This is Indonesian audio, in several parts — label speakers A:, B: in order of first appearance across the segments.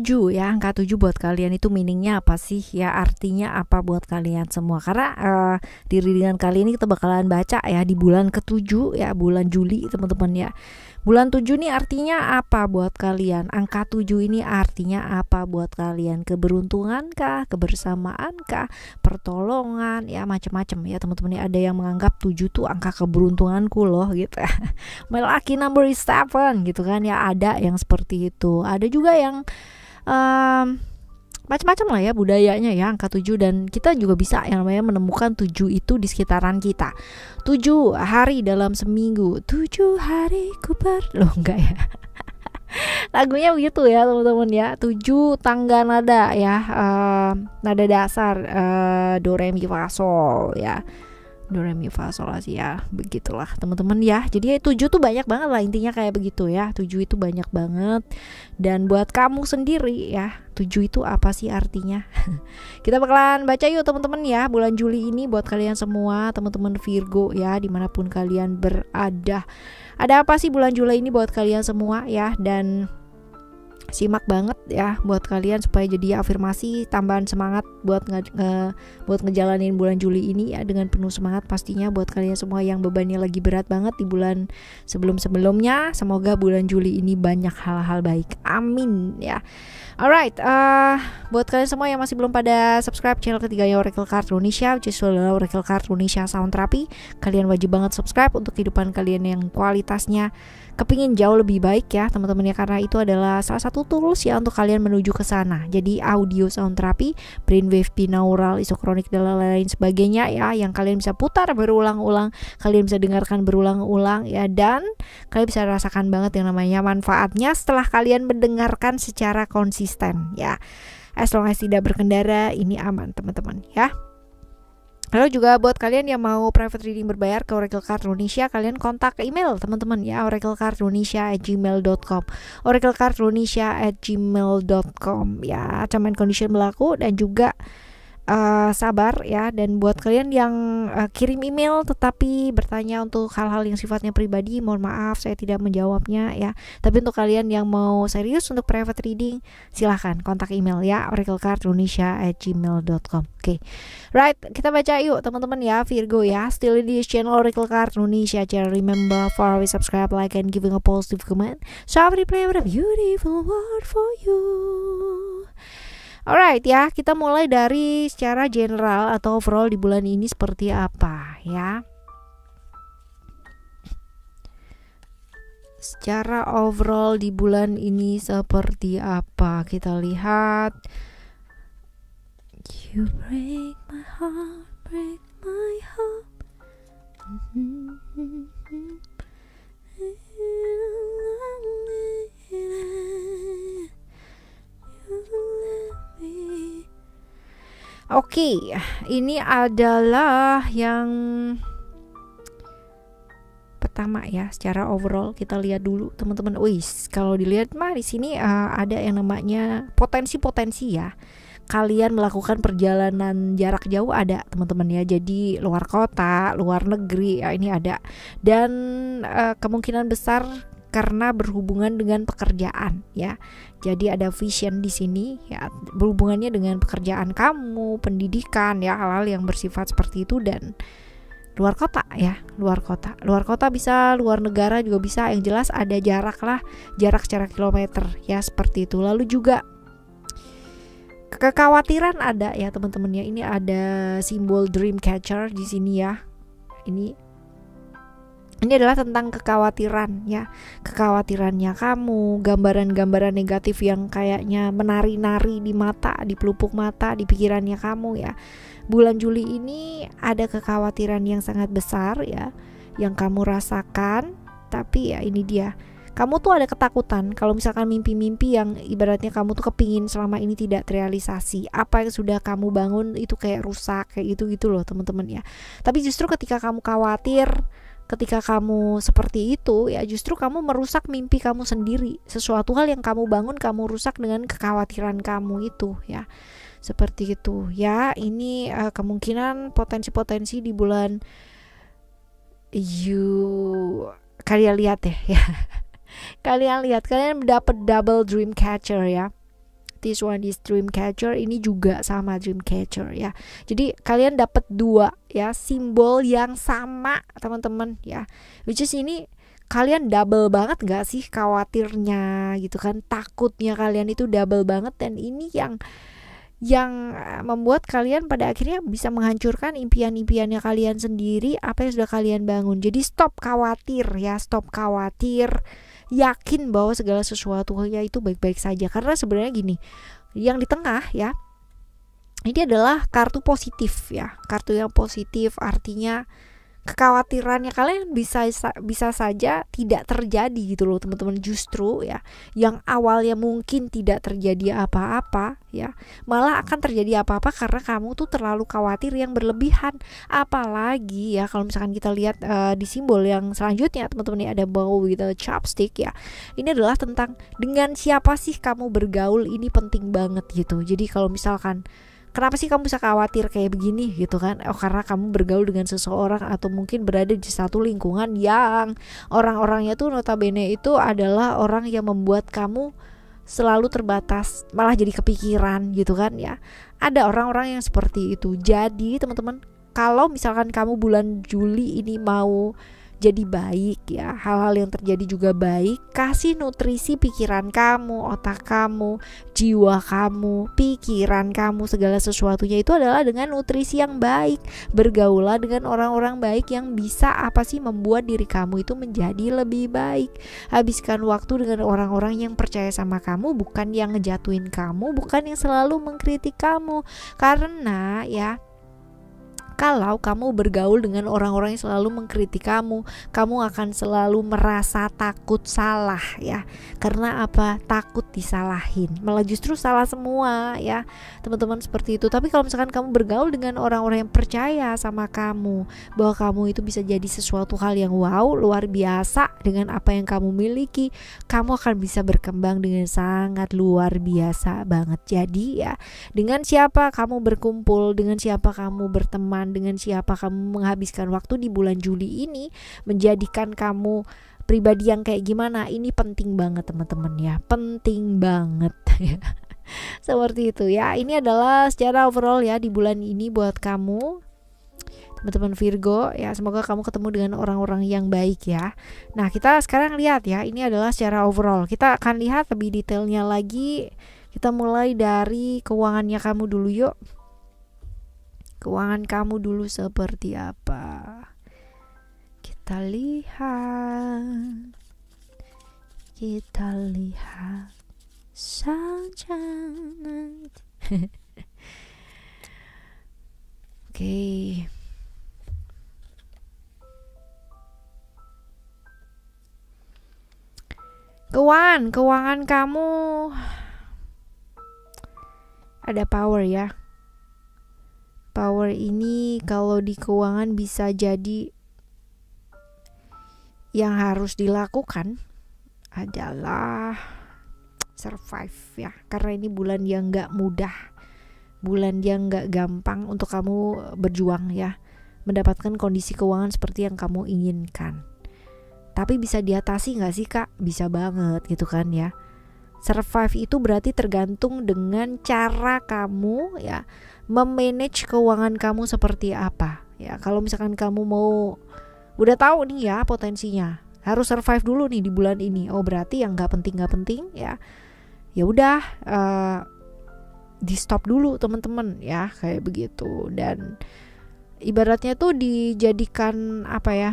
A: 7 ya, angka 7 buat kalian itu meaningnya apa sih ya, artinya apa buat kalian semua. Karena di readingan kali ini kita bakalan baca ya di bulan ke-7 ya, bulan Juli teman-teman ya. Bulan 7 nih artinya apa buat kalian? Angka 7 ini artinya apa buat kalian? Keberuntungan kah? Kebersamaan kah? Pertolongan ya, macam-macam ya teman-teman ya. Ada yang menganggap 7 tuh angka keberuntunganku loh gitu. My lucky number is 7 gitu kan ya, ada yang seperti itu. Ada juga yang macam-macam lah ya budayanya ya angka 7, dan kita juga bisa yang namanya menemukan 7 itu di sekitaran kita. 7 hari dalam seminggu, 7 hari loh enggak ya. Lagunya begitu ya teman-teman ya. 7 tangga nada ya, nada dasar do re mi fa sol ya. Do re mi fa sol sih ya, begitulah teman-teman ya. Jadi 7 tuh banyak banget lah, intinya kayak begitu ya. 7 itu banyak banget. Dan buat kamu sendiri ya, 7 itu apa sih artinya? Kita bakalan baca yuk teman-teman ya, bulan Juli ini buat kalian semua, teman-teman Virgo ya, dimanapun kalian berada. Ada apa sih bulan Juli ini buat kalian semua ya, dan simak banget ya buat kalian supaya jadi afirmasi tambahan semangat buat buat ngejalanin bulan Juli ini ya dengan penuh semangat pastinya buat kalian semua yang bebannya lagi berat banget di bulan sebelum-sebelumnya. Semoga bulan Juli ini banyak hal-hal baik. Amin ya. Alright, buat kalian semua yang masih belum pada subscribe channel ketiganya Oracle Card Indonesia, which is Oracle Card Indonesia Sound Therapy, kalian wajib banget subscribe untuk kehidupan kalian yang kualitasnya kepingin jauh lebih baik ya teman-teman ya, karena itu adalah salah satu tools ya untuk kalian menuju ke sana. Jadi audio sound therapy, brainwave, binaural, isokronik dan lain-lain sebagainya ya, yang kalian bisa putar berulang-ulang, kalian bisa dengarkan berulang-ulang ya, dan kalian bisa rasakan banget yang namanya manfaatnya setelah kalian mendengarkan secara konsisten ya. As long as tidak berkendara, ini aman teman-teman ya. Lalu juga buat kalian yang mau private reading berbayar ke Oracle Card Indonesia, kalian kontak ke email teman-teman ya, oraclecardindonesia@gmail.com, oraclecardindonesia@gmail.com ya. Term and condition berlaku, dan juga sabar ya. Dan buat kalian yang kirim email tetapi bertanya untuk hal-hal yang sifatnya pribadi, mohon maaf saya tidak menjawabnya ya. Tapi untuk kalian yang mau serius untuk private reading, silahkan kontak email ya, oraclecardindonesia@gmail.com. Oke. Right, kita baca yuk teman-teman ya, Virgo ya. Still in this channel Oracle Card Indonesia channel. Remember for always subscribe, like, and giving a positive comment. So I will play with a beautiful word for you. Alright ya, kita mulai dari secara general atau overall di bulan ini seperti apa ya. Secara overall di bulan ini seperti apa, kita lihat. You break my heart, break my heart. Oke, ini adalah yang pertama ya. Secara overall kita lihat dulu teman-teman. Wis, kalau dilihat mah di sini ada yang namanya potensi-potensi ya. Kalian melakukan perjalanan jarak jauh ada teman-teman ya. Jadi luar kota, luar negeri ya, ini ada. Dan kemungkinan besar karena berhubungan dengan pekerjaan ya. Jadi ada vision di sini ya, berhubungannya dengan pekerjaan kamu, pendidikan ya, hal-hal yang bersifat seperti itu. Dan luar kota ya, luar kota bisa, luar negara juga bisa, yang jelas ada jarak lah, jarak secara kilometer ya, seperti itu. Lalu juga kekhawatiran ada ya teman-teman ya. Ini ada simbol dream catcher di sini ya. Ini adalah tentang kekhawatiran ya, kekhawatirannya kamu, gambaran-gambaran negatif yang kayaknya menari-nari di mata, di pelupuk mata, di pikirannya kamu ya. Bulan Juli ini ada kekhawatiran yang sangat besar ya, yang kamu rasakan. Tapi ya ini dia, kamu tuh ada ketakutan kalau misalkan mimpi-mimpi yang ibaratnya kamu tuh kepingin selama ini tidak terrealisasi. Apa yang sudah kamu bangun itu kayak rusak, kayak gitu loh teman-teman ya. Tapi justru ketika kamu khawatir, ketika kamu seperti itu ya, justru kamu merusak mimpi kamu sendiri. Sesuatu hal yang kamu bangun kamu rusak dengan kekhawatiran kamu itu ya. Seperti itu ya. Ini kemungkinan potensi-potensi di bulan kalian lihat ya. Kalian lihat, kalian dapat double dream catcher ya. this one is dream catcher, ini juga sama dream catcher ya. Jadi kalian dapat dua ya simbol yang sama teman-teman ya, which is ini kalian double banget gak sih khawatirnya gitu kan, takutnya kalian itu double banget, dan ini yang membuat kalian pada akhirnya bisa menghancurkan impian-impiannya kalian sendiri, apa yang sudah kalian bangun. Jadi stop khawatir ya, stop khawatir, yakin bahwa segala sesuatunya itu baik-baik saja. Karena sebenarnya gini, yang di tengah ya, ini adalah kartu positif ya, kartu yang positif, artinya kekhawatirannya kalian bisa saja tidak terjadi gitu loh teman-teman. Justru ya yang awalnya mungkin tidak terjadi apa-apa ya, malah akan terjadi apa-apa karena kamu tuh terlalu khawatir yang berlebihan. Apalagi ya kalau misalkan kita lihat di simbol yang selanjutnya teman-teman, ini ada bow gitu, chopstick ya. Ini adalah tentang dengan siapa sih kamu bergaul, ini penting banget gitu. Jadi kalau misalkan kenapa sih kamu bisa khawatir kayak begini gitu kan? Oh, karena kamu bergaul dengan seseorang atau mungkin berada di satu lingkungan yang orang-orangnya tuh notabene itu adalah orang yang membuat kamu selalu terbatas, malah jadi kepikiran gitu kan ya. Ada orang-orang yang seperti itu. Jadi teman-teman, kalau misalkan kamu bulan Juli ini mau jadi baik ya, hal-hal yang terjadi juga baik, kasih nutrisi pikiran kamu, otak kamu, jiwa kamu, pikiran kamu, segala sesuatunya itu adalah dengan nutrisi yang baik. Bergaulah dengan orang-orang baik yang bisa apa sih membuat diri kamu itu menjadi lebih baik. Habiskan waktu dengan orang-orang yang percaya sama kamu, bukan yang ngejatuhin kamu, bukan yang selalu mengkritik kamu. Karena ya, kalau kamu bergaul dengan orang-orang yang selalu mengkritik kamu akan selalu merasa takut salah ya. Karena apa? Takut disalahin, malah justru salah semua ya teman-teman, seperti itu. Tapi kalau misalkan kamu bergaul dengan orang-orang yang percaya sama kamu, bahwa kamu itu bisa jadi sesuatu hal yang wow, luar biasa dengan apa yang kamu miliki, kamu akan bisa berkembang dengan sangat luar biasa banget. Jadi ya, dengan siapa kamu berkumpul, dengan siapa kamu berteman, dengan siapa kamu menghabiskan waktu di bulan Juli ini, menjadikan kamu pribadi yang kayak gimana, ini penting banget teman-teman ya, penting banget ya. Seperti itu ya. Ini adalah secara overall ya di bulan ini buat kamu teman-teman Virgo ya. Semoga kamu ketemu dengan orang-orang yang baik ya. Nah, kita sekarang lihat ya, ini adalah secara overall. Kita akan lihat lebih detailnya lagi. Kita mulai dari keuangannya kamu dulu yuk. Keuangan kamu dulu seperti apa? Kita lihat saja nanti. Oke. Keuangan kamu ada power ya. Power ini kalau di keuangan bisa jadi yang harus dilakukan adalah survive ya. Karena ini bulan yang gak mudah, bulan yang gak gampang untuk kamu berjuang ya, mendapatkan kondisi keuangan seperti yang kamu inginkan. Tapi bisa diatasi gak sih kak? Bisa banget gitu kan ya. Survive itu berarti tergantung dengan cara kamu ya memanage keuangan kamu seperti apa ya. Kalau misalkan kamu mau udah tahu nih ya potensinya, harus survive dulu nih di bulan ini, oh berarti yang nggak penting ya, ya udah di stop dulu teman-teman ya, kayak begitu. Dan ibaratnya tuh dijadikan apa ya,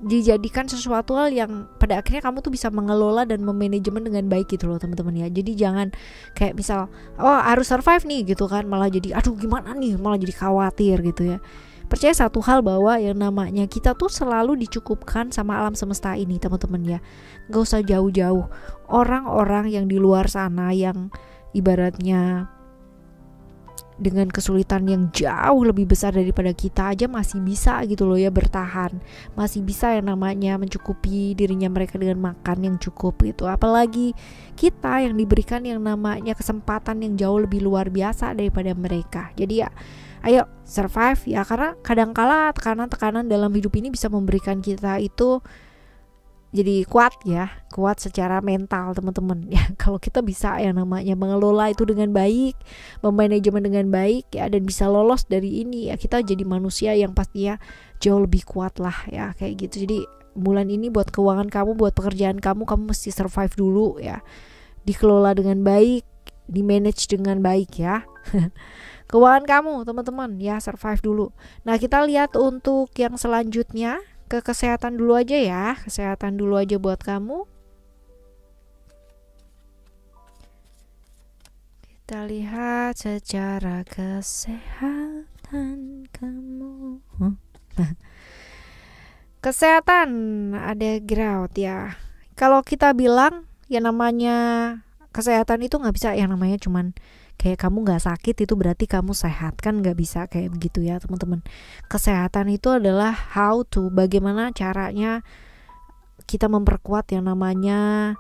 A: dijadikan sesuatu hal yang pada akhirnya kamu tuh bisa mengelola dan memanajemen dengan baik gitu loh teman-teman ya. Jadi jangan kayak misal oh harus survive nih gitu kan, malah jadi aduh gimana nih, malah jadi khawatir gitu ya. Percaya satu hal, bahwa yang namanya kita tuh selalu dicukupkan sama alam semesta ini teman-teman ya. Gak usah jauh-jauh. Orang-orang yang di luar sana yang ibaratnya dengan kesulitan yang jauh lebih besar daripada kita aja masih bisa gitu loh ya bertahan, masih bisa yang namanya mencukupi dirinya mereka dengan makan yang cukup gitu. Apalagi kita yang diberikan yang namanya kesempatan yang jauh lebih luar biasa daripada mereka. Jadi ya ayo survive ya, karena kadangkala tekanan-tekanan dalam hidup ini bisa memberikan kita itu kuat ya, kuat secara mental teman-teman ya. Kalau kita bisa yang namanya mengelola itu dengan baik, memanajemen dengan baik ya, dan bisa lolos dari ini ya, kita jadi manusia yang pastinya jauh lebih kuat lah ya, kayak gitu. Jadi bulan ini buat keuangan kamu, buat pekerjaan kamu mesti survive dulu ya, dikelola dengan baik, di manage dengan baik ya. Keuangan kamu teman-teman ya, survive dulu. Nah, kita lihat untuk yang selanjutnya, ke kesehatan dulu aja ya. Kesehatan dulu aja buat kamu. Kita lihat secara kesehatan kamu. Kesehatan ada ground ya. Kalau kita bilang ya namanya kesehatan itu nggak bisa yang namanya cuman kayak kamu nggak sakit itu berarti kamu sehat, kan nggak bisa kayak begitu ya teman-teman. Kesehatan itu adalah bagaimana caranya kita memperkuat yang namanya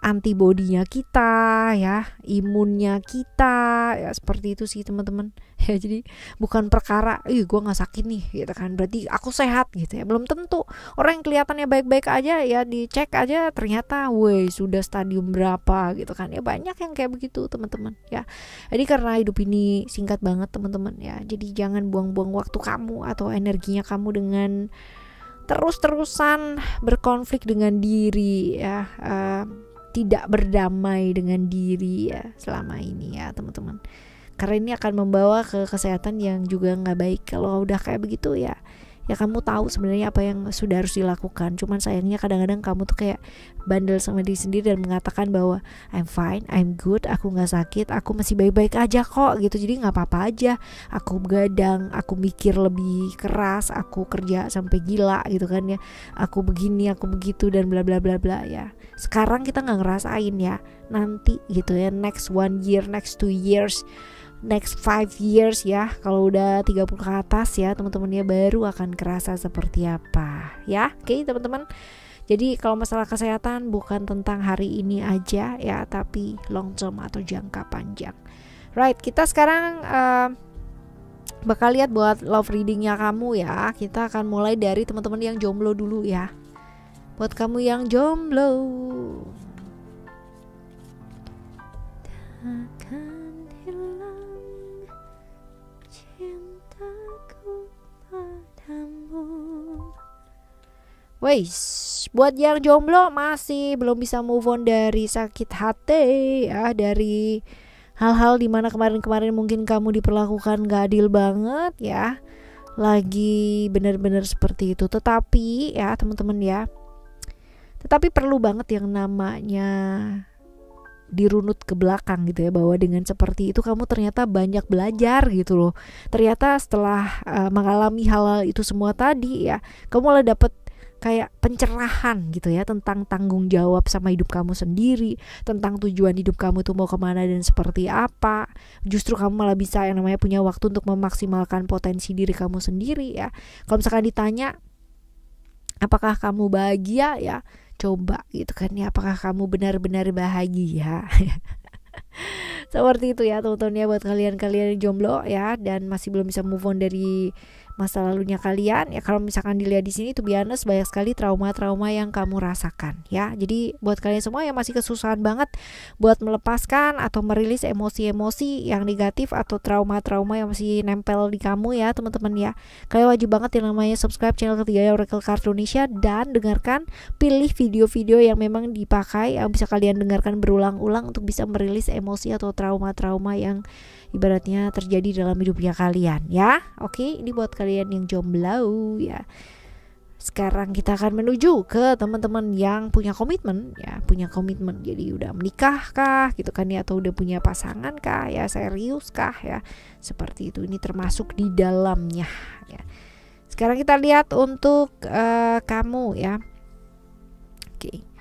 A: antibodinya kita ya, imunnya kita ya, seperti itu sih teman-teman ya. Jadi bukan perkara gue nggak sakit nih gitu kan berarti aku sehat gitu ya, belum tentu. Orang yang kelihatannya baik-baik aja ya, dicek aja ternyata sudah stadium berapa gitu kan ya, banyak yang kayak begitu teman-teman ya. Jadi karena hidup ini singkat banget teman-teman ya, jadi jangan buang-buang waktu kamu atau energinya kamu dengan terus-terusan berkonflik dengan diri ya, tidak berdamai dengan diri ya selama ini ya teman-teman. Karena ini akan membawa ke kesehatan yang juga nggak baik. Kalau udah kayak begitu ya kamu tahu sebenarnya apa yang sudah harus dilakukan. Cuman sayangnya kadang-kadang kamu tuh kayak bandel sama diri sendiri dan mengatakan bahwa I'm fine, I'm good, aku nggak sakit, aku masih baik-baik aja kok gitu. Jadi nggak apa-apa aja. Aku begadang, aku mikir lebih keras, aku kerja sampai gila gitu kan ya. Aku begini, aku begitu dan bla bla bla bla ya. Sekarang kita nggak ngerasain ya. Nanti gitu ya, next 1 year, next 2 years, next 5 years ya, kalau udah 30 ke atas ya teman-teman ya, baru akan kerasa seperti apa ya. Oke teman-teman, jadi kalau masalah kesehatan bukan tentang hari ini aja ya, tapi long term atau jangka panjang. Right, kita sekarang bakal lihat buat love readingnya kamu ya. Kita akan mulai dari teman-teman yang jomblo dulu ya. Buat kamu yang jomblo, takkan hilang cintaku padamu. Buat yang jomblo masih belum bisa move on dari sakit hati ya, dari hal-hal dimana kemarin-kemarin mungkin kamu diperlakukan gak adil banget ya, lagi benar-benar seperti itu. Tetapi ya teman-teman ya, tetapi perlu banget yang namanya dirunut ke belakang gitu ya, bahwa dengan seperti itu kamu ternyata banyak belajar gitu loh. Ternyata setelah mengalami hal-hal itu semua tadi ya, kamu malah dapet kayak pencerahan gitu ya, tentang tanggung jawab sama hidup kamu sendiri, tentang tujuan hidup kamu tuh mau kemana dan seperti apa. Justru kamu malah bisa yang namanya punya waktu untuk memaksimalkan potensi diri kamu sendiri ya. Kalau misalkan ditanya apakah kamu bahagia ya, coba gitu kan ya, apakah kamu benar-benar bahagia? Seperti itu ya teman-teman ya, buat kalian-kalian yang jomblo ya dan masih belum bisa move on dari masa lalunya kalian ya. Kalau misalkan dilihat di sini tuh biasanya banyak sekali trauma-trauma yang kamu rasakan ya. Jadi buat kalian semua yang masih kesusahan banget buat melepaskan atau merilis emosi-emosi yang negatif atau trauma-trauma yang masih nempel di kamu ya teman-teman ya, kalian wajib banget yang namanya subscribe channel ketiga Oracle Card Indonesia dan dengarkan, pilih video-video yang memang dipakai yang bisa kalian dengarkan berulang-ulang untuk bisa merilis emosi atau trauma-trauma yang ibaratnya terjadi dalam hidupnya kalian ya. Oke, ini buat kalian yang jomblo ya. Sekarang kita akan menuju ke teman-teman yang punya komitmen ya, punya komitmen. Jadi udah menikah kah gitu kan ya, atau udah punya pasangan kah ya, serius kah ya, seperti itu. Ini termasuk di dalamnya ya. Sekarang kita lihat untuk kamu ya. Oke.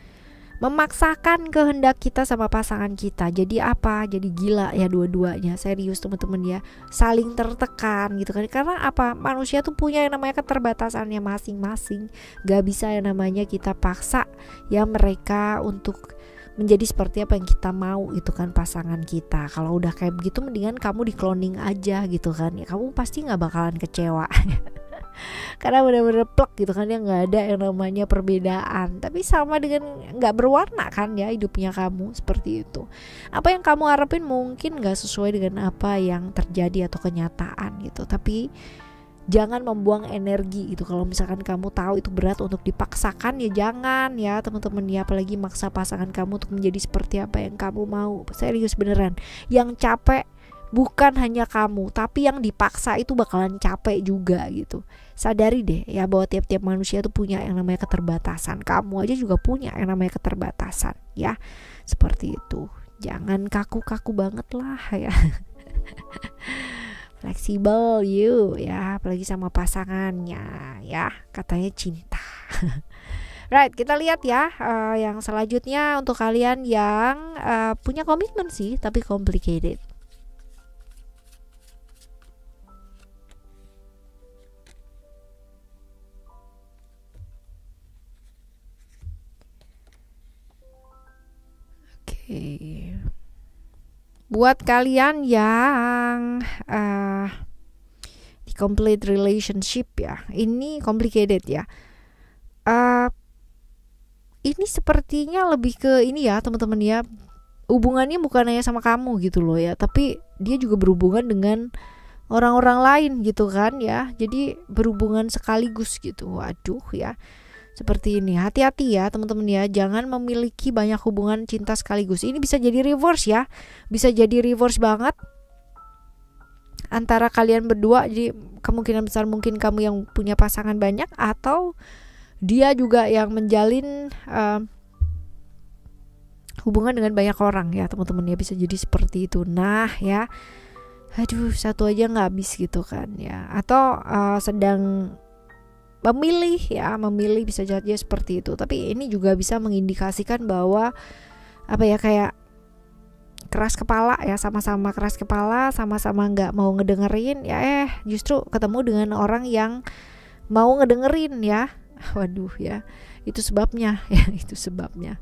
A: Memaksakan kehendak kita sama pasangan kita. Jadi apa? Jadi gila ya dua-duanya. Serius teman-teman ya. Saling tertekan gitu kan. Karena apa? Manusia tuh punya yang namanya keterbatasannya masing-masing. Gak bisa yang namanya kita paksa ya mereka untuk menjadi seperti apa yang kita mau itu kan pasangan kita. Kalau udah kayak begitu mendingan kamu di cloning aja gitu kan ya. Kamu pasti gak bakalan kecewa. Karena benar-benar plek gitu kan ya, nggak ada yang namanya perbedaan, tapi sama dengan nggak berwarna kan ya hidupnya kamu, seperti itu. Apa yang kamu harapin mungkin nggak sesuai dengan apa yang terjadi atau kenyataan gitu, tapi jangan membuang energi gitu. Kalau misalkan kamu tahu itu berat untuk dipaksakan, ya jangan ya teman-teman ya, apalagi maksa pasangan kamu untuk menjadi seperti apa yang kamu mau. Serius beneran, yang capek bukan hanya kamu, tapi yang dipaksa itu bakalan capek juga gitu. Sadari deh ya bahwa tiap-tiap manusia tuh punya yang namanya keterbatasan. Kamu aja juga punya yang namanya keterbatasan ya. Seperti itu. Jangan kaku-kaku banget lah ya. Fleksibel you ya, apalagi sama pasangannya ya. Katanya cinta. Right, kita lihat ya yang selanjutnya untuk kalian yang punya komitmen sih tapi complicated. Buat kalian yang di complete relationship ya, ini complicated ya. Ini sepertinya lebih ke ini ya teman-teman ya, hubungannya bukan hanya sama kamu gitu loh ya, tapi dia juga berhubungan dengan orang-orang lain gitu kan ya. Jadi berhubungan sekaligus gitu. Waduh ya. Seperti ini, hati-hati ya teman-teman ya, jangan memiliki banyak hubungan cinta sekaligus. Ini bisa jadi reverse ya, bisa jadi reverse banget antara kalian berdua. Jadi kemungkinan besar mungkin kamu yang punya pasangan banyak, atau dia juga yang menjalin hubungan dengan banyak orang ya teman-teman ya, bisa jadi seperti itu. Nah ya, aduh satu aja nggak habis gitu kan ya, atau sedang memilih bisa jadi seperti itu. Tapi ini juga bisa mengindikasikan bahwa apa ya, kayak keras kepala ya, sama-sama keras kepala, sama-sama nggak mau ngedengerin ya, justru ketemu dengan orang yang mau ngedengerin ya. Waduh ya, itu sebabnya ya, itu sebabnya.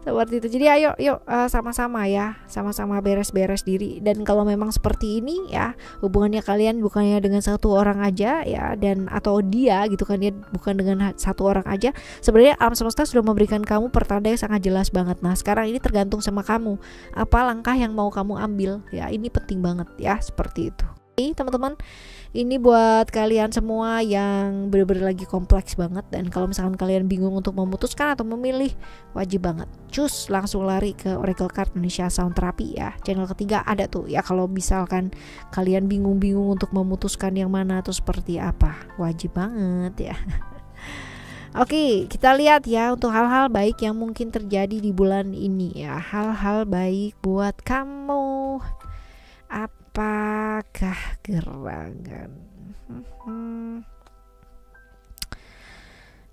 A: Seperti itu. Jadi ayo yuk sama-sama ya, sama-sama beres-beres diri. Dan kalau memang seperti ini ya, hubungannya kalian bukannya dengan satu orang aja ya, dan atau dia gitu kan ya, bukan dengan satu orang aja. Sebenarnya alam semesta sudah memberikan kamu pertanda yang sangat jelas banget. Nah sekarang ini tergantung sama kamu, apa langkah yang mau kamu ambil ya. Ini penting banget ya, seperti itu. Oke teman-teman, ini buat kalian semua yang benar-benar lagi kompleks banget. Dan kalau misalkan kalian bingung untuk memutuskan atau memilih, wajib banget cus langsung lari ke Oracle Card Indonesia Sound Therapy ya. Channel ketiga ada tuh ya, kalau misalkan kalian bingung-bingung untuk memutuskan yang mana atau seperti apa, wajib banget ya. Oke, kita lihat ya untuk hal-hal baik yang mungkin terjadi di bulan ini ya. Hal-hal baik buat kamu. Apakah gerangan?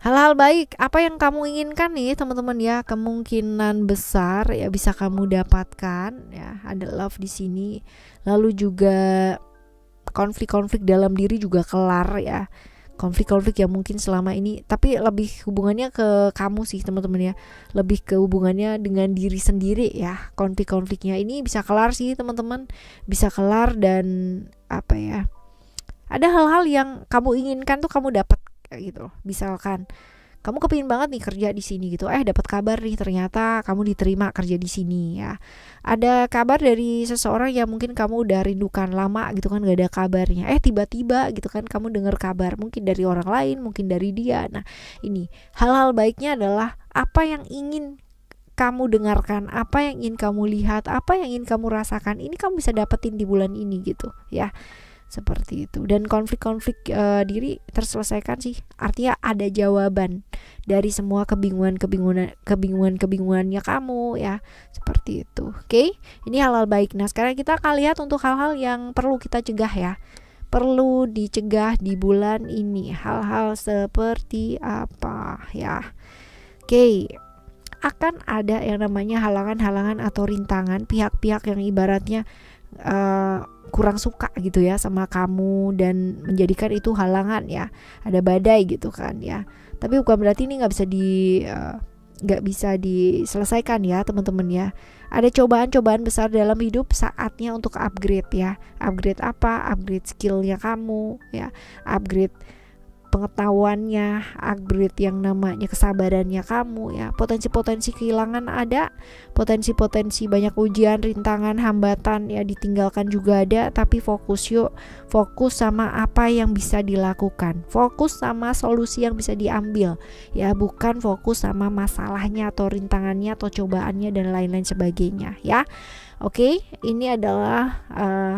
A: Hal-hal baik apa yang kamu inginkan nih teman-teman ya, kemungkinan besar ya bisa kamu dapatkan ya. Ada love di sini, lalu juga konflik-konflik dalam diri juga kelar ya. Konflik-konflik yang mungkin selama ini, tapi lebih hubungannya ke kamu sih teman-teman ya, lebih ke hubungannya dengan diri sendiri ya. Konflik-konfliknya ini bisa kelar sih teman-teman, bisa kelar. Dan apa ya, ada hal-hal yang kamu inginkan tuh kamu dapat gitu loh. Misalkan kamu kepingin banget nih kerja di sini gitu, dapat kabar nih ternyata kamu diterima kerja di sini ya. Ada kabar dari seseorang yang mungkin kamu udah rindukan lama gitu kan, gak ada kabarnya, tiba-tiba gitu kan kamu dengar kabar, mungkin dari orang lain, mungkin dari dia. Nah ini hal-hal baiknya adalah apa yang ingin kamu dengarkan, apa yang ingin kamu lihat, apa yang ingin kamu rasakan, ini kamu bisa dapetin di bulan ini gitu ya. Seperti itu. Dan konflik-konflik diri terselesaikan sih, artinya ada jawaban dari semua kebingungannya kamu ya, seperti itu. Oke, ini hal-hal baik. Nah sekarang kita akan lihat untuk hal-hal yang perlu kita cegah ya, perlu dicegah di bulan ini. Hal-hal seperti apa ya? Oke, akan ada yang namanya halangan-halangan atau rintangan, pihak-pihak yang ibaratnya kurang suka gitu ya sama kamu dan menjadikan itu halangan ya. Ada badai gitu kan ya, tapi bukan berarti ini nggak bisa nggak bisa diselesaikan ya teman-teman ya. Ada cobaan-cobaan besar dalam hidup, saatnya untuk upgrade ya. Upgrade apa? Upgrade skillnya kamu ya, upgrade pengetahuannya, upgrade yang namanya kesabarannya kamu ya. Potensi-potensi kehilangan ada, potensi-potensi banyak ujian, rintangan, hambatan ya ditinggalkan juga ada, tapi fokus yuk, fokus sama apa yang bisa dilakukan, fokus sama solusi yang bisa diambil ya, bukan fokus sama masalahnya atau rintangannya atau cobaannya dan lain-lain sebagainya ya. Oke, ini adalah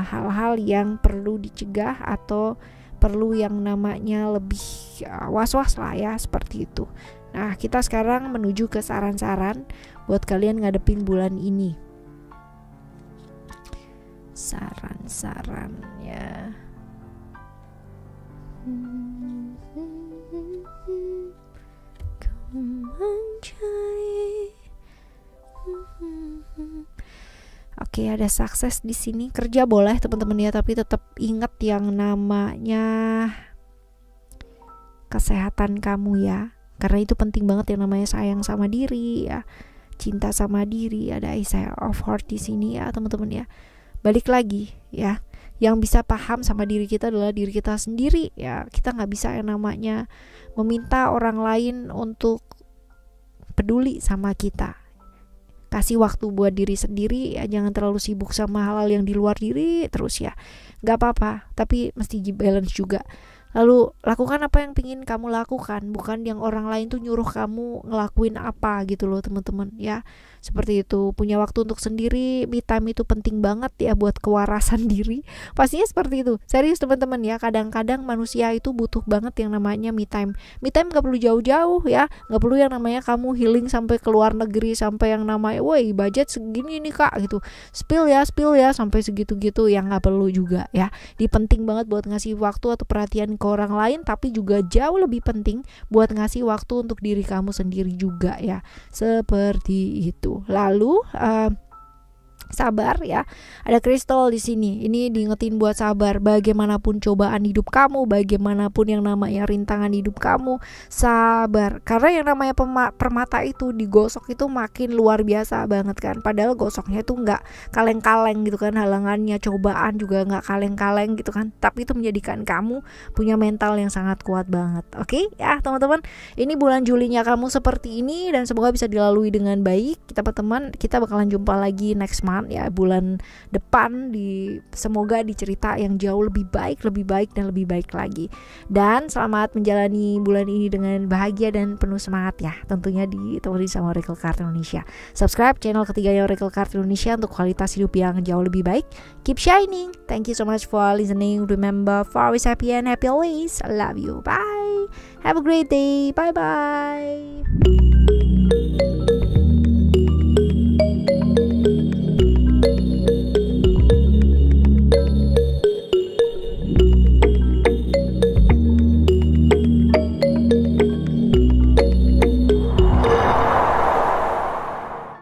A: hal-hal yang perlu dicegah atau perlu yang namanya lebih was-was lah ya, seperti itu. Nah, kita sekarang menuju ke saran-saran buat kalian ngadepin bulan ini. Saran-saran ya. Oke, ada sukses di sini. Kerja boleh teman-teman ya, tapi tetap ingat yang namanya kesehatan kamu ya. Karena itu penting banget yang namanya sayang sama diri ya, cinta sama diri. Ada Isaiah of Heart di sini ya teman-teman ya. Balik lagi ya, yang bisa paham sama diri kita adalah diri kita sendiri ya. Kita nggak bisa yang namanya meminta orang lain untuk peduli sama kita. Kasih waktu buat diri sendiri ya, jangan terlalu sibuk sama hal-hal yang di luar diri terus ya. Gak apa-apa, tapi mesti balance juga. Lalu lakukan apa yang pingin kamu lakukan, bukan yang orang lain tuh nyuruh kamu ngelakuin apa gitu loh teman-teman ya. Seperti itu, punya waktu untuk sendiri, me time itu penting banget ya buat kewarasan diri. Pastinya seperti itu, serius teman-teman ya. Kadang-kadang manusia itu butuh banget yang namanya me time. Me time gak perlu jauh-jauh ya, gak perlu yang namanya kamu healing sampai ke luar negeri, sampai yang namanya woi budget segini nih kak gitu, spill ya sampai segitu-gitu, yang gak perlu juga ya. Penting banget buat ngasih waktu atau perhatian ke orang lain, tapi juga jauh lebih penting buat ngasih waktu untuk diri kamu sendiri juga ya, seperti itu. Lalu sabar ya. Ada kristal di sini. Ini diingetin buat sabar. Bagaimanapun cobaan hidup kamu, bagaimanapun yang namanya rintangan hidup kamu, sabar. Karena yang namanya permata itu digosok itu makin luar biasa banget kan. Padahal gosoknya itu nggak kaleng-kaleng gitu kan, halangannya, cobaan juga nggak kaleng-kaleng gitu kan. Tapi itu menjadikan kamu punya mental yang sangat kuat banget. Oke ya teman-teman. Ini bulan Julinya kamu seperti ini dan semoga bisa dilalui dengan baik. Teman-teman, kita bakalan jumpa lagi next month ya, bulan depan, semoga dicerita yang jauh lebih baik dan lebih baik lagi. Dan selamat menjalani bulan ini dengan bahagia dan penuh semangat ya. Tentunya ditemani sama Oracle Card Indonesia. Subscribe channel ketiganya Oracle Card Indonesia untuk kualitas hidup yang jauh lebih baik. Keep shining. Thank you so much for listening. Remember, for always happy and happy always. I love you. Bye. Have a great day. Bye bye.